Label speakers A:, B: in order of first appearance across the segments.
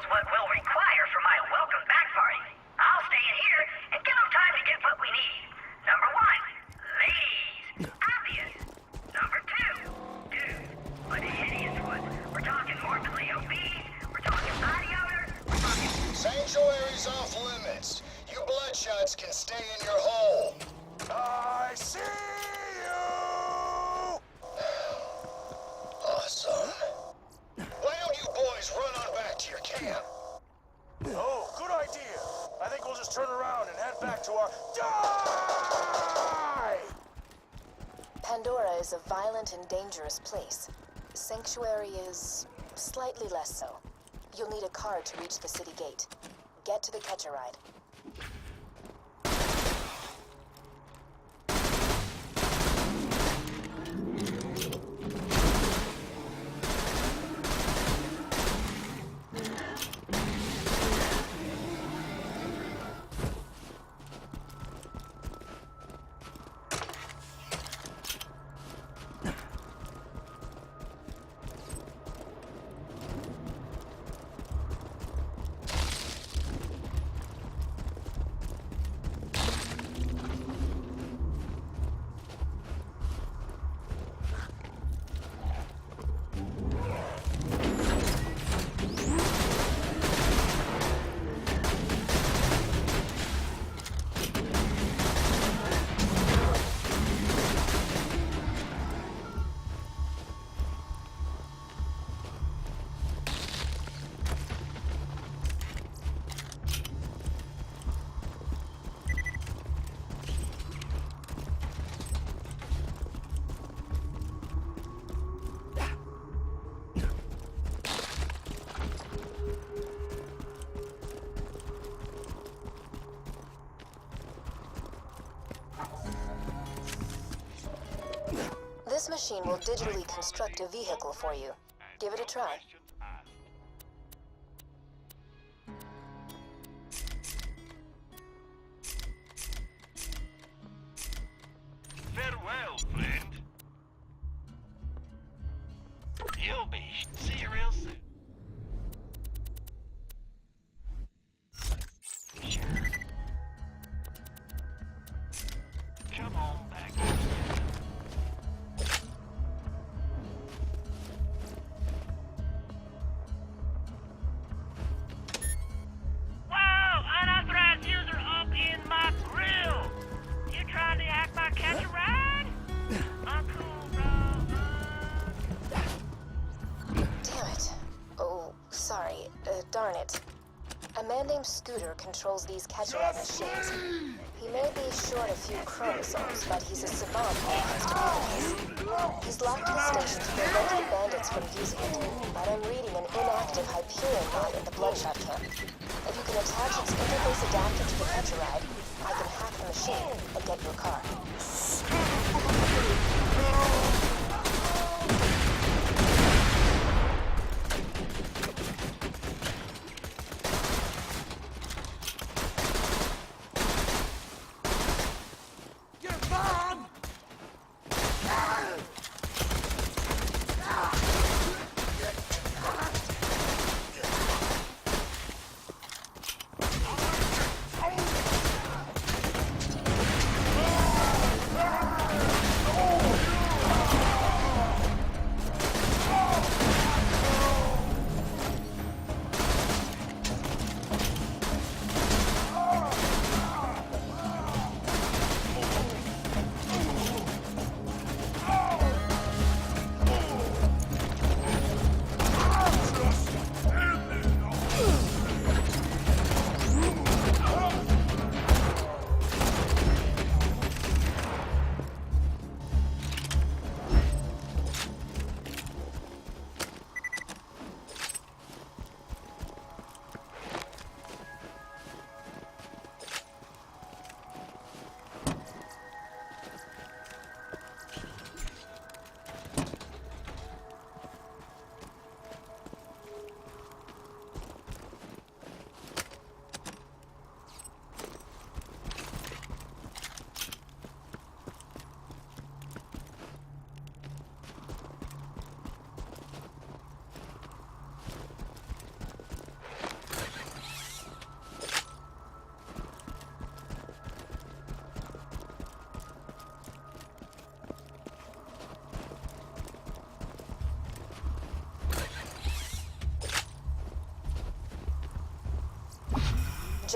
A: what we'll require for my welcome back party. I'll stay in here and give them time to get what we need. Number one, ladies. Obvious. Number two, dudes. But the hideous ones. We're talking morbidly obese. We're talking body odor. We're talking...
B: Sanctuary's off limits. You bloodshots can stay in your hole. I see you! Awesome. Why don't you boys run on back to your camp?
C: Oh, good idea. I think we'll just turn around and head back to our... Die!
D: Pandora is a violent and dangerous place. Sanctuary is slightly less so. You'll need a card to reach the city gate. Get to the catch-a-ride. This machine will digitally construct a vehicle for you. Give it a try.
E: Farewell, friend. You'll be. See you real soon. Sure. Come on back.
D: Darn it. A man named Scooter controls these catch-a-ride machines. He may be short a few chromosomes, but he's a savant when it comes to companies. He's locked his station to prevent the bandits from using it, but I'm reading an inactive Hyperion bot in the Bloodshot camp. If you can attach its interface adapter to the catch-a-ride, I can hack the machine and get your car.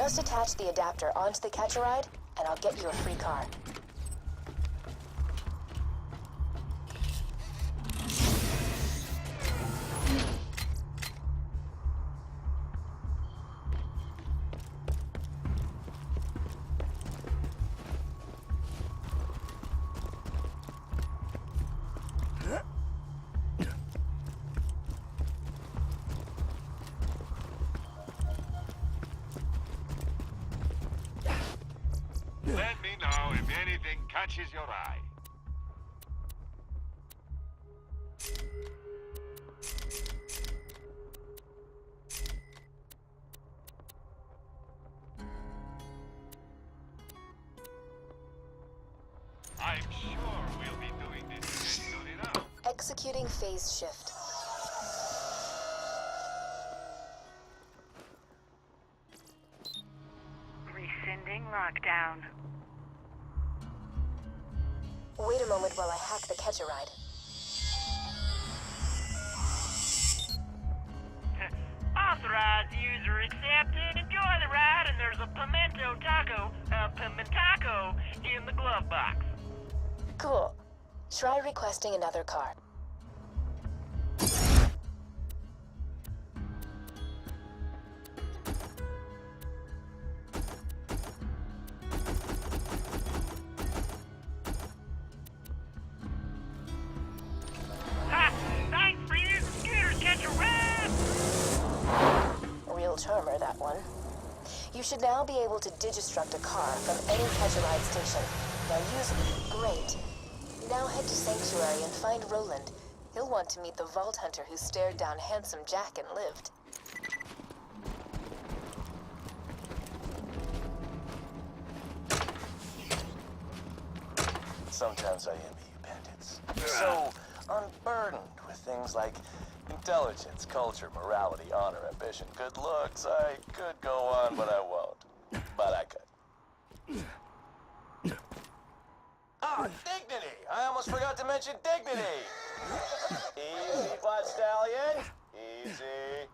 D: Just attach the adapter onto the catch-a-ride, and I'll get you a free car.
E: Let me know if anything catches your eye. I'm sure we'll be doing this again soon enough.
D: Executing phase shift.
F: Rescinding lockdown.
D: Wait a moment while I hack the catch-a-ride.
F: Authorized user accepted. Enjoy the ride, and there's a pimento taco in the glove box.
D: Cool. Try requesting another car.
F: Ha! Thanks for using scooters, catch a ride!
D: Real charmer, that one. You should now be able to digistruct a car from any catch-a-ride station. Now use it. Great. Now head to Sanctuary and find Roland. He'll want to meet the Vault Hunter who stared down Handsome Jack and lived.
C: Sometimes I envy you bandits. You're so unburdened with things like intelligence, culture, morality, honor, ambition, good looks. I could go on, but I won't. But I could. Ah, dignity! I almost forgot to mention dignity! Easy, Blood Stallion. Easy.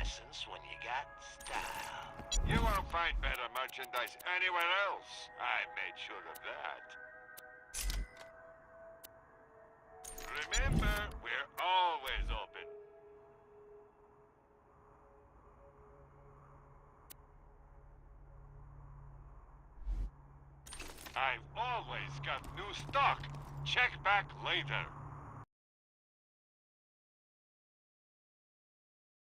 E: license when you got style. You won't find better merchandise anywhere else. I made sure of that. Remember, we're always open. I've always got new stock. Check back later.